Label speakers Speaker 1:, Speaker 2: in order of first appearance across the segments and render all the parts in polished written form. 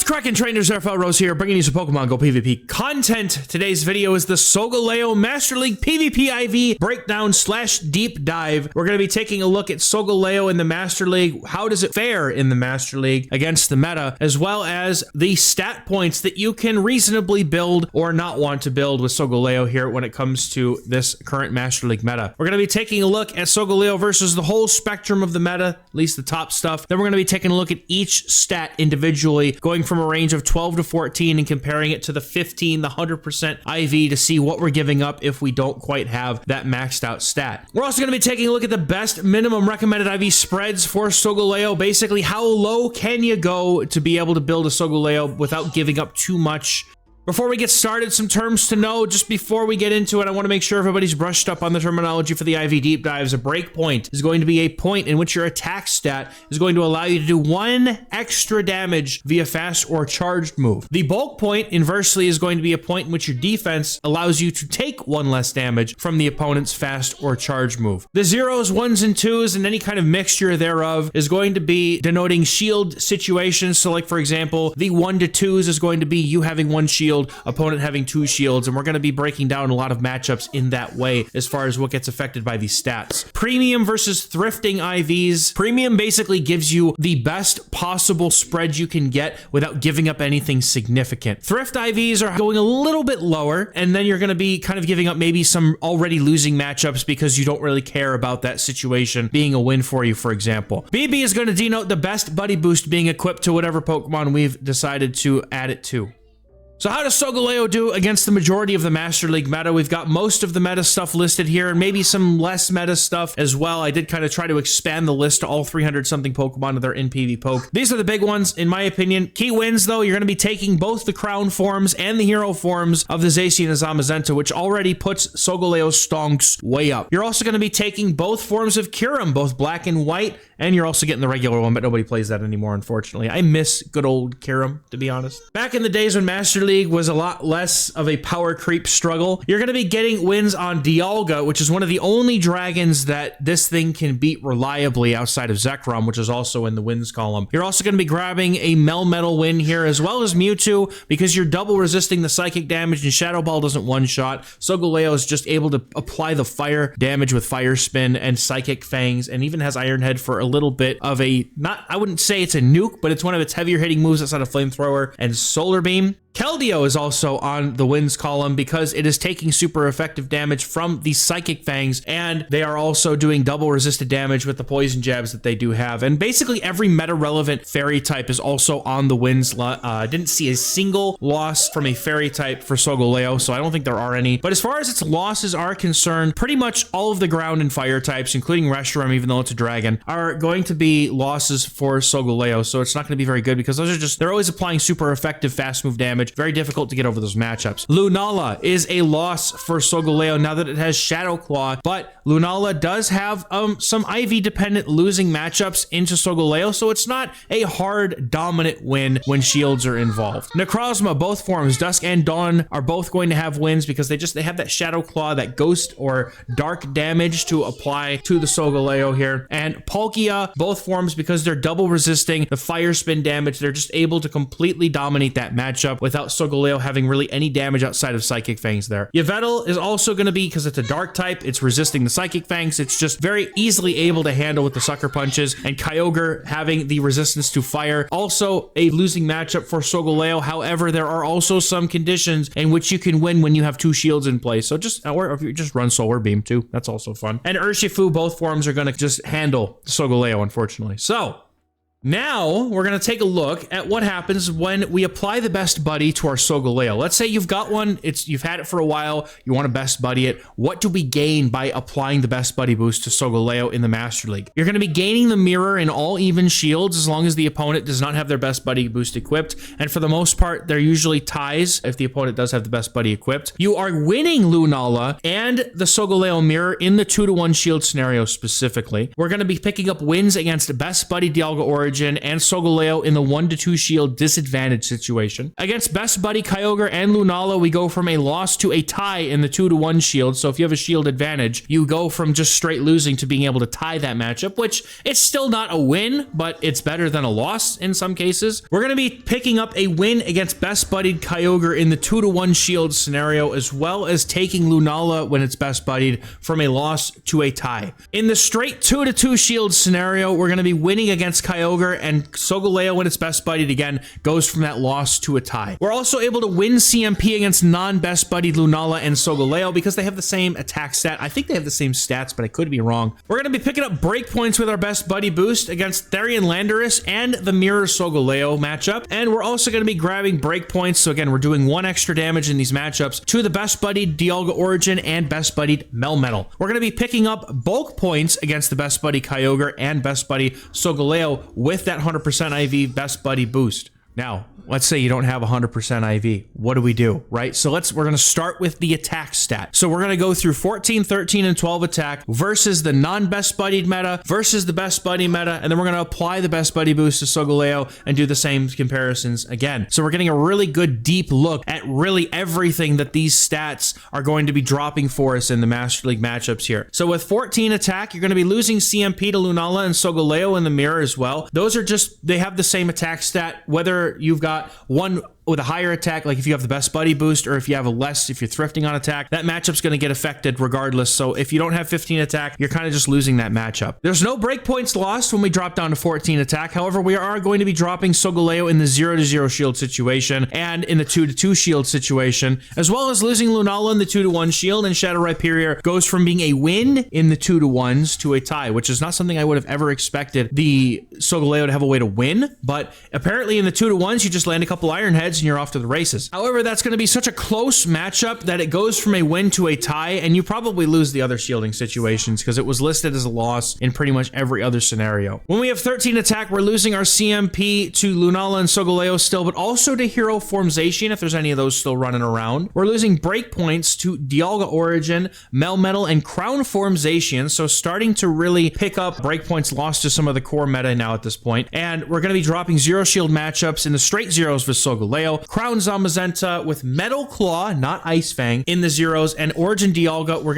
Speaker 1: What's cracking, trainers? XehrFelrose here, bringing you some Pokemon Go PvP content. Today's video is the Solgaleo Master League PvP IV breakdown / deep dive. We're going to be taking a look at Solgaleo in the Master League. How does it fare in the Master League against the meta, as well as the stat points that you can reasonably build or not want to build with Solgaleo here when it comes to this current Master League meta. We're going to be taking a look at Solgaleo versus the whole spectrum of the meta, at least the top stuff. Then we're going to be taking a look at each stat individually, going from a range of 12 to 14 and comparing it to the 15, the 100% IV to see what we're giving up if we don't quite have that maxed out stat. We're also going to be taking a look at the best minimum recommended IV spreads for Solgaleo. Basically, how low can you go to be able to build a Solgaleo without giving up too much? Before we get started, some terms to know. Just before we get into it, I want to make sure everybody's brushed up on the terminology for the IV deep dives. A breakpoint is going to be a point in which your attack stat is going to allow you to do 1 extra damage via fast or charged move. The bulk point, inversely, is going to be a point in which your defense allows you to take 1 less damage from the opponent's fast or charged move. The 0s, 1s, and 2s, and any kind of mixture thereof is going to be denoting shield situations. So like, for example, the 1 to 2s is going to be you having 1 shield, opponent having 2 shields, and we're going to be breaking down a lot of matchups in that way as far as what gets affected by these stats. Premium versus thrifting IVs. Premium basically gives you the best possible spread you can get without giving up anything significant. Thrift IVs are going a little bit lower, and then you're going to be kind of giving up maybe some already losing matchups because you don't really care about that situation being a win for you, for example. BB is going to denote the best buddy boost being equipped to whatever Pokemon we've decided to add it to. So how does Solgaleo do against the majority of the Master League meta? We've got most of the meta stuff listed here, and maybe some less meta stuff as well. I did kind of try to expand the list to all 300-something Pokemon that are in PvPoke. These are the big ones, in my opinion. Key wins, though, you're going to be taking both the Crown forms and the Hero forms of the Zacian and Zamazenta, which already puts Solgaleo's stonks way up. You're also going to be taking both forms of Kyurem, both black and white, and you're also getting the regular one, but nobody plays that anymore, unfortunately. I miss good old Kyurem, to be honest. Back in the days when Master League was a lot less of a power creep struggle, you're going to be getting wins on Dialga, which is one of the only dragons that this thing can beat reliably outside of Zekrom, which is also in the wins column. You're also going to be grabbing a Melmetal win here, as well as Mewtwo, because you're double resisting the psychic damage, and Shadow Ball doesn't one-shot. Solgaleo is just able to apply the fire damage with Fire Spin and Psychic Fangs, and even has Iron Head for a little bit of a, I wouldn't say it's a nuke, but it's one of its heavier hitting moves outside of Flamethrower and Solar Beam. Keldeo is also on the wins column because it is taking super effective damage from the Psychic Fangs, and they are also doing double resisted damage with the poison jabs that they do have. And basically every meta-relevant fairy type is also on the wins. I didn't see a single loss from a fairy type for Solgaleo, so I don't think there are any. But as far as its losses are concerned, pretty much all of the ground and fire types, including Reshiram, even though it's a dragon, are going to be losses for Solgaleo. So it's not going to be very good because those are just, they're always applying super effective fast move damage. Very difficult to get over those matchups. Lunala is a loss for Solgaleo now that it has Shadow Claw, but Lunala does have some IV dependent losing matchups into Solgaleo, so it's not a hard dominant win when shields are involved. Necrozma, both forms, Dusk and Dawn, are both going to have wins because they have that Shadow Claw, that ghost or dark damage to apply to the Solgaleo here. And Palkia, both forms, because they're double resisting the Fire Spin damage, they're just able to completely dominate that matchup without Solgaleo having really any damage outside of Psychic Fangs there. Yveltal is also going to be, because it's a dark type, it's resisting the Psychic Fangs, it's just very easily able to handle with the Sucker Punches, and Kyogre having the resistance to fire. Also a losing matchup for Solgaleo. However, there are also some conditions in which you can win when you have 2 shields in place. So just, or if you just run Solar Beam too, that's also fun. And Urshifu, both forms are going to just handle Solgaleo, unfortunately. So now we're going to take a look at what happens when we apply the best buddy to our Solgaleo. Let's say you've got one, you've had it for a while, you want to best buddy it. What do we gain by applying the best buddy boost to Solgaleo in the Master League? You're going to be gaining the mirror in all even shields as long as the opponent does not have their best buddy boost equipped, and for the most part they're usually ties if the opponent does have the best buddy equipped. You are winning Lunala and the Solgaleo mirror in the 2-to-1 shield scenario specifically. We're going to be picking up wins against best buddy Dialga Origin Origin and Solgaleo in the 1-2 shield disadvantage situation. Against Best Buddy Kyogre and Lunala, we go from a loss to a tie in the 2-1 shield. So if you have a shield advantage, you go from just straight losing to being able to tie that matchup, which it's still not a win, but it's better than a loss in some cases. We're going to be picking up a win against Best Buddied Kyogre in the 2-1 shield scenario, as well as taking Lunala when it's Best Buddied from a loss to a tie. In the straight 2-2 shield scenario, we're going to be winning against Kyogre, and Solgaleo when it's Best Buddied again goes from that loss to a tie. We're also able to win CMP against non-Best Buddied Lunala and Solgaleo because they have the same attack stat. I think they have the same stats, but I could be wrong. We're going to be picking up breakpoints with our Best Buddy boost against Therian Landorus and the Mirror Solgaleo matchup, and we're also going to be grabbing breakpoints. So again, we're doing 1 extra damage in these matchups to the Best Buddied Dialga Origin and Best Buddied Melmetal. We're going to be picking up bulk points against the Best Buddy Kyogre and Best Buddy Solgaleo with that 100% IV Best Buddy boost. Now, let's say you don't have 100% IV. What do we do, right? So we're going to start with the attack stat. So we're going to go through 14, 13, and 12 attack versus the non-Best Buddied meta versus the Best Buddy meta, and then we're going to apply the Best Buddy boost to Solgaleo and do the same comparisons again. So we're getting a really good deep look at really everything that these stats are going to be dropping for us in the Master League matchups here. So with 14 attack, you're going to be losing CMP to Lunala and Solgaleo in the mirror as well. Those are just, they have the same attack stat, whether you've got one with a higher attack, like if you have the Best Buddy boost, or if you have a less, if you're thrifting on attack, that matchup's going to get affected regardless. So if you don't have 15 attack, you're kind of just losing that matchup. There's no breakpoints lost when we drop down to 14 attack. However, we are going to be dropping Solgaleo in the 0-0 shield situation and in the 2-2 shield situation, as well as losing Lunala in the 2-1 shield, and Shadow Rhyperior goes from being a win in the 2-1s to a tie, which is not something I would have ever expected the Solgaleo to have a way to win, but apparently in the 2-1s, you just land a couple Iron Heads and you're off to the races. However, that's going to be such a close matchup that it goes from a win to a tie, and you probably lose the other shielding situations because it was listed as a loss in pretty much every other scenario. When we have 13 attack, we're losing our CMP to Lunala and Solgaleo still, but also to Hero Form Zacian if there's any of those still running around. We're losing breakpoints to Dialga Origin, Melmetal, and Crown Form Zacian, so starting to really pick up breakpoints lost to some of the core meta now at this point. And we're going to be dropping 0 shield matchups in the straight zeros for Solgaleo, Crown Zamazenta with Metal Claw, not Ice Fang, in the zeros, and Origin Dialga, we're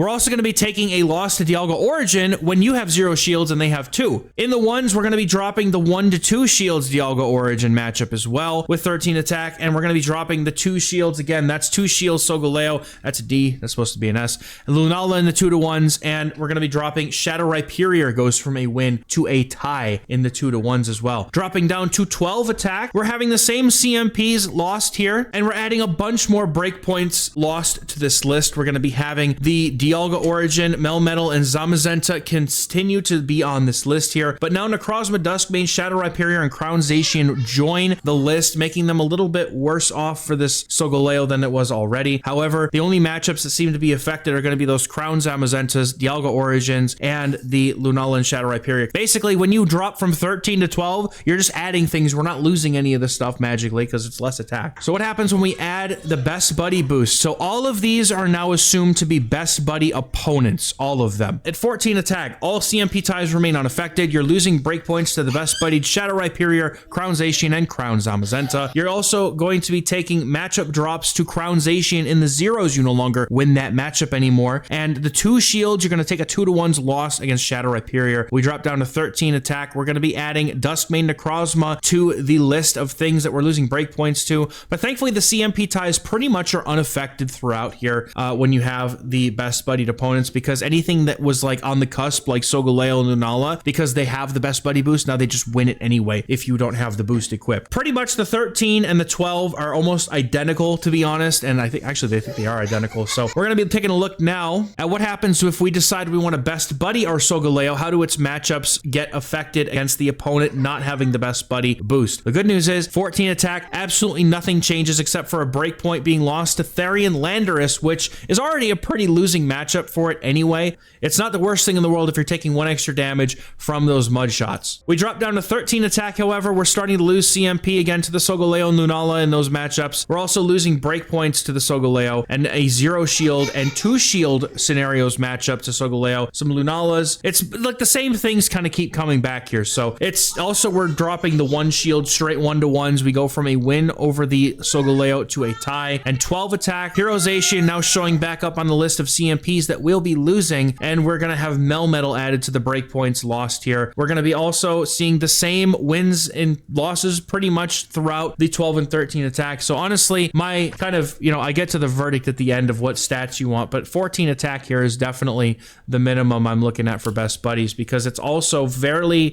Speaker 1: also going to be taking a loss to Dialga Origin when you have 0 shields and they have 2. In the ones, we're going to be dropping the 1-2 shields Dialga Origin matchup as well with 13 attack, and we're going to be dropping the 2 shields again. That's 2 shields Solgaleo, that's a D, that's supposed to be an S, and Lunala in the 2-1s, and we're going to be dropping Shadow Rhyperior goes from a win to a tie in the 2-1s as well. Dropping down to 12 attack, we're having the same CMPs lost here, and we're adding a bunch more breakpoints lost to this list. We're going to be having the Dialga Origin, Melmetal, and Zamazenta continue to be on this list here, but now Necrozma, Duskmane, Shadow Rhyperior, and Crown Zacian join the list, making them a little bit worse off for this Solgaleo than it was already. However, the only matchups that seem to be affected are going to be those Crown Zamazentas, Dialga Origins, and the Lunala and Shadow Rhyperior. Basically, when you drop from 13 to 12, you're just adding things. We're not losing any of this stuff magically because it's less attack. So what happens when we add the Best Buddy boost? So all of these are now assumed to be Best Buddy opponents, all of them. At 14 attack, all CMP ties remain unaffected. You're losing breakpoints to the Best Buddied Shadow Rhyperior, Crown Zacian, and Crown Zamazenta. You're also going to be taking matchup drops to Crown Zacian in the zeros. You no longer win that matchup anymore. And the 2 shields, you're going to take a 2-1s loss against Shadow Rhyperior. We drop down to 13 attack. We're going to be adding Duskmane Necrozma to the list of things that we're losing breakpoints to, but thankfully the CMP ties pretty much are unaffected throughout here when you have the Best Buddied opponents, because anything that was like on the cusp, like Solgaleo and Lunala, because they have the Best Buddy boost, now they just win it anyway if you don't have the boost equipped. Pretty much the 13 and the 12 are almost identical, to be honest, and I think actually they are identical. So we're going to be taking a look now at what happens if we decide we want to Best Buddy our Solgaleo. How do its matchups get affected against the opponent not having the Best Buddy boost? The good news is 14 13 attack, absolutely nothing changes except for a breakpoint being lost to Therian Landorus, which is already a pretty losing matchup for it anyway. It's not the worst thing in the world if you're taking 1 extra damage from those mud shots. We drop down to 13 attack, however, we're starting to lose CMP again to the Solgaleo and Lunala in those matchups. We're also losing breakpoints to the Solgaleo and a 0 shield and 2 shield scenarios matchup to Solgaleo. Some Lunalas. It's like the same things kind of keep coming back here. So it's also, we're dropping the 1 shield straight 1-to-1s. We go from a win over the Solgaleo to a tie. And 12 attack. Heroization now showing back up on the list of CMPs that we'll be losing. And we're going to have Melmetal added to the breakpoints lost here. We're going to be also seeing the same wins and losses pretty much throughout the 12 and 13 attacks. So honestly, my kind of, I get to the verdict at the end of what stats you want, but 14 attack here is definitely the minimum I'm looking at for best buddies, because it's also fairly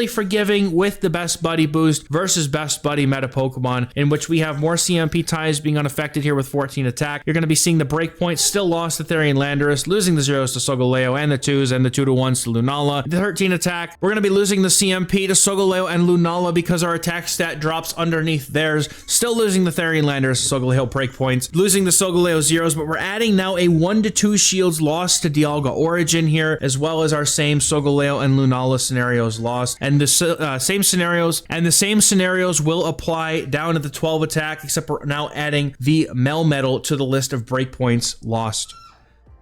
Speaker 1: forgiving with the best buddy boost versus best buddy meta Pokemon, in which we have more CMP ties being unaffected here with 14 attack. You're going to be seeing the breakpoint still lost to Therian Landorus, losing the 0s to Solgaleo and the 2s and the 2-to-1s to Lunala. The 13 attack, we're going to be losing the CMP to Solgaleo and Lunala because our attack stat drops underneath theirs. Still losing the Therian Landorus, Solgaleo breakpoints, losing the Solgaleo 0s, but we're adding now a 1-to-2 shields lost to Dialga Origin here, as well as our same Solgaleo and Lunala scenarios lost, and the same scenarios will apply down at the 12 attack, except we're now adding the Melmetal to the list of breakpoints lost.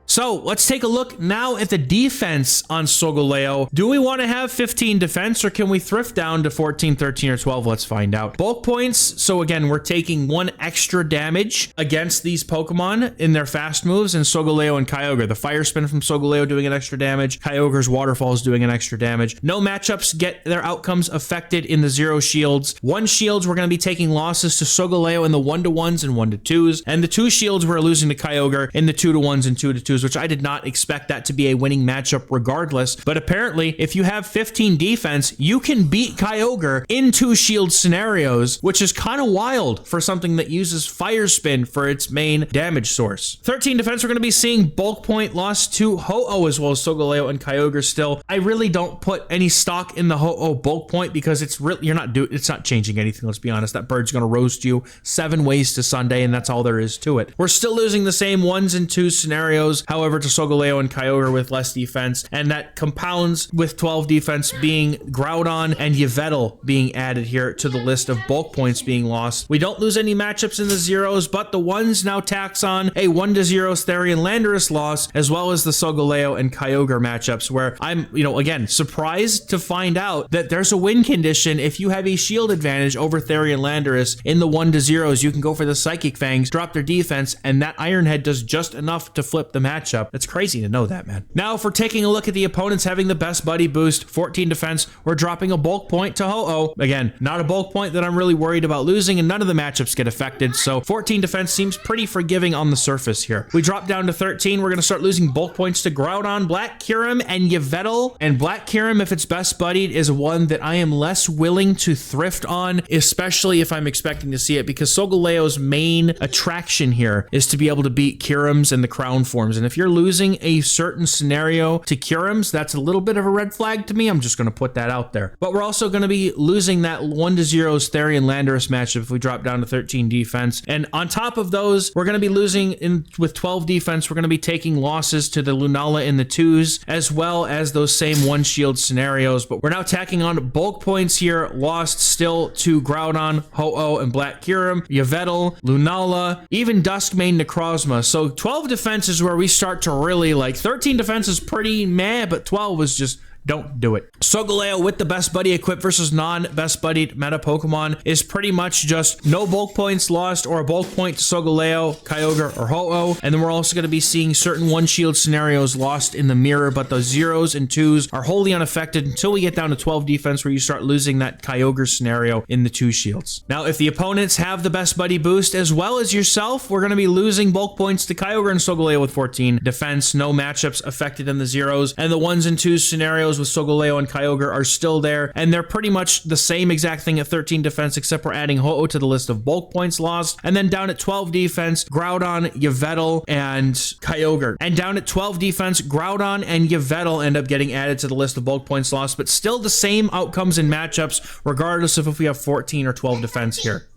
Speaker 1: So let's take a look now at the defense on Solgaleo. Do we want to have 15 defense, or can we thrift down to 14, 13, or 12? Let's find out. Bulk points. So again, we're taking 1 extra damage against these Pokemon in their fast moves, and Solgaleo and Kyogre. The Fire Spin from Solgaleo doing an extra damage. Kyogre's Waterfall is doing an extra damage. No matchups get their outcomes affected in the 0 shields. 1 shields, we're going to be taking losses to Solgaleo in the 1-to-1s and 1-to-2s, and the 2 shields we're losing to Kyogre in the 2-to-1s and 2-to-2s, which I did not expect that to be a winning matchup regardless. But apparently, if you have 15 defense, you can beat Kyogre in 2 shield scenarios, which is kind of wild for something that uses Fire Spin for its main damage source. 13 defense, we're going to be seeing bulk point lost to Ho-Oh as well as Solgaleo and Kyogre still. I really don't put any stock in the Ho-Oh bulk point because it's really, it's not changing anything, let's be honest. That bird's going to roast you 7 ways to Sunday, and that's all there is to it. We're still losing the same 1s and 2s scenarios, however, to Solgaleo and Kyogre with less defense, and that compounds with 12 defense being Groudon and Yveltal being added here to the list of bulk points being lost. We don't lose any matchups in the 0s, but the 1s now tax on a 1-to-0 Therian Landorus loss, as well as the Solgaleo and Kyogre matchups, where I'm, again, surprised to find out that there's a win condition if you have a shield advantage over Therian Landorus in the 1-to-0s. You can go for the Psychic Fangs, drop their defense, and that Iron Head does just enough to flip the matchup. That's crazy to know that, man. Now, if we're taking a look at the opponents having the best buddy boost, 14 defense, we're dropping a bulk point to Ho-Oh. Again, not a bulk point that I'm really worried about losing, and none of the matchups get affected, so 14 defense seems pretty forgiving on the surface here. We drop down to 13. We're going to start losing bulk points to Groudon, Black Kyurem, and Yveltal. And Black Kyurem, if it's best buddied, is one that I am less willing to thrift on, especially if I'm expecting to see it, because Solgaleo's main attraction here is to be able to beat Kyurems and the Crown forms, and if you're losing a certain scenario to Kyurems, that's a little bit of a red flag to me. I'm just going to put that out there. But we're also going to be losing that 1-to-0 Therian Landorus matchup if we drop down to 13 defense. And on top of those, we're going to be losing with 12 defense. We're going to be taking losses to the Lunala in the 2s, as well as those same 1-shield scenarios. But we're now tacking on bulk points here, lost still to Groudon, Ho-Oh, and Black Kyurem, Yveltal, Lunala, even Duskmane Necrozma. So 12 defense is where we start to really, 13 defense is pretty meh, but 12 is just don't do it. Solgaleo with the best buddy equipped versus non-best buddied meta Pokemon is pretty much just no bulk points lost or a bulk point to Solgaleo, Kyogre, or Ho-Oh. And then we're also going to be seeing certain 1-shield scenarios lost in the mirror, but the 0s and 2s are wholly unaffected until we get down to 12 defense, where you start losing that Kyogre scenario in the 2 shields. Now, if the opponents have the best buddy boost as well as yourself, we're going to be losing bulk points to Kyogre and Solgaleo with 14 defense, no matchups affected in the 0s, and the 1s and 2s scenarios scenarios with Solgaleo and Kyogre are still there, and they're pretty much the same exact thing at 13 defense, except we're adding Ho-Oh to the list of bulk points lost. And then down at 12 defense, Groudon, Yveltal, and Kyogre. And down at 12 defense, Groudon and Yveltal end up getting added to the list of bulk points lost, but still the same outcomes in matchups, regardless of if we have 14 or 12 defense here.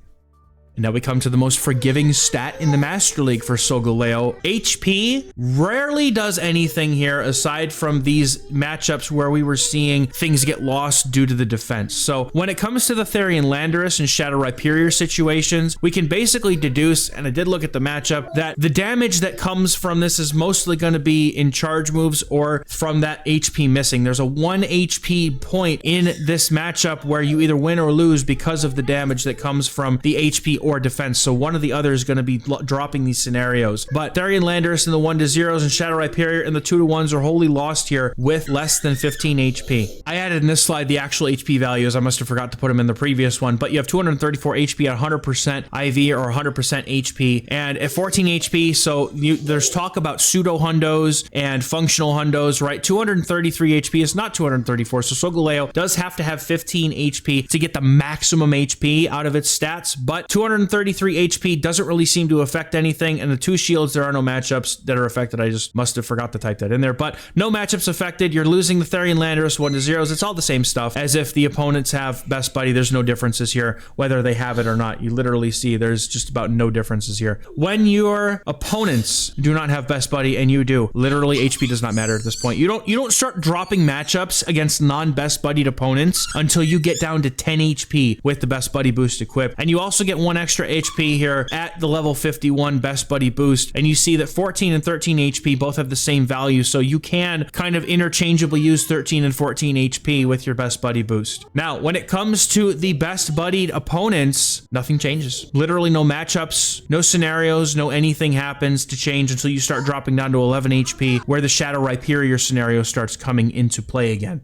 Speaker 1: And now we come to the most forgiving stat in the Master League for Solgaleo. HP rarely does anything here aside from these matchups where we were seeing things get lost due to the defense. So when it comes to the Therian Landorus and Shadow Rhyperior situations, we can basically deduce, and I did look at the matchup, that the damage that comes from this is mostly going to be in charge moves or from that HP missing. There's a 1 HP point in this matchup where you either win or lose because of the damage that comes from the HP or defense. So one of the other is going to be dropping these scenarios. But Therian Landorus in the 1-0s and Shadow Rhyperior in the 2-1s are wholly lost here with less than 15 HP. I added in this slide the actual HP values. I must have forgot to put them in the previous one, but you have 234 HP at 100% IV or 100% HP, and at 14 HP, so there's talk about pseudo hundos and functional hundos, right? 233 HP is not 234, so Solgaleo does have to have 15 HP to get the maximum HP out of its stats, but 233 HP doesn't really seem to affect anything, and the 2 shields, there are no matchups that are affected. I just must have forgot to type that in there, but no matchups affected. You're losing the Therian Landorus 1-0s. It's all the same stuff as if the opponents have best buddy. There's no differences here whether they have it or not. You literally see there's just about no differences here. When your opponents do not have best buddy and you do, literally HP does not matter at this point. You don't start dropping matchups against non-best buddied opponents until you get down to 10 HP with the best buddy boost equipped, and you also get 1 extra HP here at the level 51 best buddy boost, and you see that 14 and 13 HP both have the same value, so you can kind of interchangeably use 13 and 14 HP with your best buddy boost. Now when it comes to the best buddied opponents, nothing changes. Literally no matchups, no scenarios, no anything happens to change until you start dropping down to 11 HP, where the Shadow Rhyperior scenario starts coming into play again.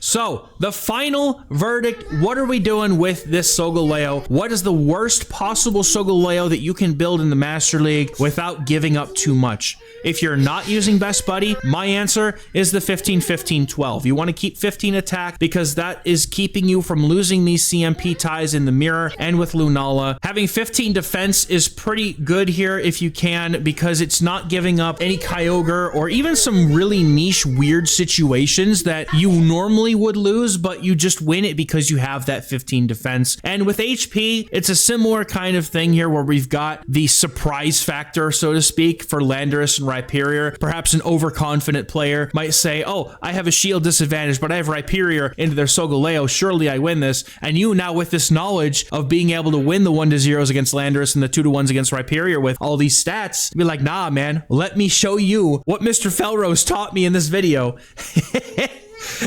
Speaker 1: So, the final verdict, what are we doing with this Solgaleo? What is the worst possible Solgaleo that you can build in the Master League without giving up too much? If you're not using Best Buddy, my answer is the 15-15-12. You want to keep 15 attack because that is keeping you from losing these CMP ties in the mirror and with Lunala. Having 15 defense is pretty good here if you can, because it's not giving up any Kyogre or even some really niche weird situations that you normally would lose, but you just win it because you have that 15 defense. And with HP, it's a similar kind of thing here where we've got the surprise factor, so to speak, for Landorus and Rhyperior. Perhaps an overconfident player might say, oh, I have a shield disadvantage, but I have Rhyperior into their Solgaleo. Surely I win this. And you now, with this knowledge of being able to win the 1-0s against Landorus and the 2-1s against Rhyperior with all these stats, be like, nah, man, let me show you what Mr. Felrose taught me in this video.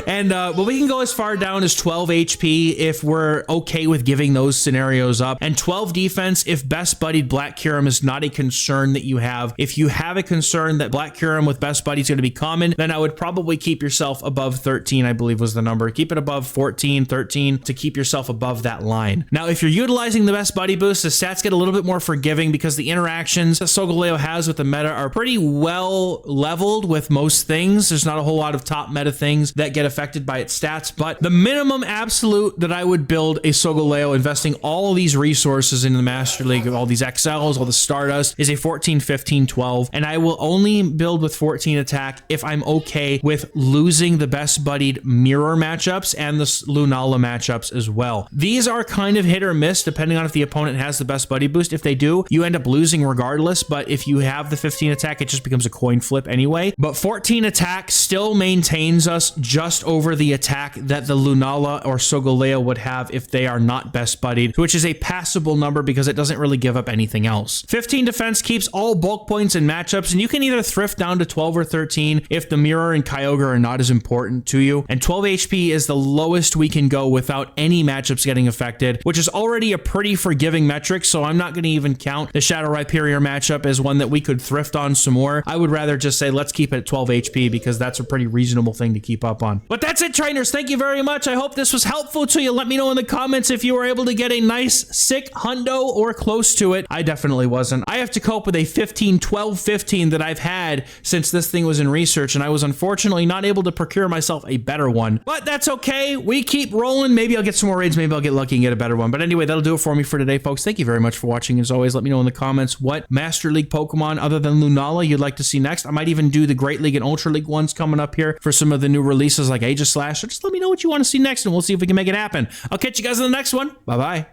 Speaker 1: And well, we can go as far down as 12 HP if we're okay with giving those scenarios up, and 12 defense if best buddied Black Kyurem is not a concern that you have. If you have a concern that Black Kyurem with best buddy is going to be common, then I would probably keep yourself above 13, I believe was the number. Keep it above 14, 13 to keep yourself above that line. Now, if you're utilizing the best buddy boost, the stats get a little bit more forgiving because the interactions that Solgaleo has with the meta are pretty well leveled with most things. There's not a whole lot of top meta things that get affected by its stats, but the minimum absolute that I would build a Solgaleo investing all these resources in the Master League, all these XLs, all the Stardust, is a 14, 15, 12, and I will only build with 14 attack if I'm okay with losing the best buddied mirror matchups and the Lunala matchups as well. These are kind of hit or miss depending on if the opponent has the best buddy boost. If they do, you end up losing regardless, but if you have the 15 attack, it just becomes a coin flip anyway. But 14 attack still maintains us just over the attack that the Lunala or Solgaleo would have if they are not best buddied, which is a passable number because it doesn't really give up anything else. 15 defense keeps all bulk points in matchups, and you can either thrift down to 12 or 13 if the mirror and Kyogre are not as important to you, and 12 HP is the lowest we can go without any matchups getting affected, which is already a pretty forgiving metric, so I'm not going to even count the Shadow Rhyperior matchup as one that we could thrift on some more. I would rather just say let's keep it at 12 HP because that's a pretty reasonable thing to keep up up on. But that's it, trainers. Thank you very much. I hope this was helpful to you. Let me know in the comments if you were able to get a nice, sick hundo or close to it. I definitely wasn't. I have to cope with a 15, 12, 15 that I've had since this thing was in research, and I was unfortunately not able to procure myself a better one. But that's okay. We keep rolling. Maybe I'll get some more raids. Maybe I'll get lucky and get a better one. But anyway, that'll do it for me for today, folks. Thank you very much for watching. As always, let me know in the comments what Master League Pokemon other than Lunala you'd like to see next. I might even do the Great League and Ultra League ones coming up here for some of the new releases like Aegislash. So just let me know what you want to see next, and we'll see if we can make it happen. I'll catch you guys in the next one. Bye-bye.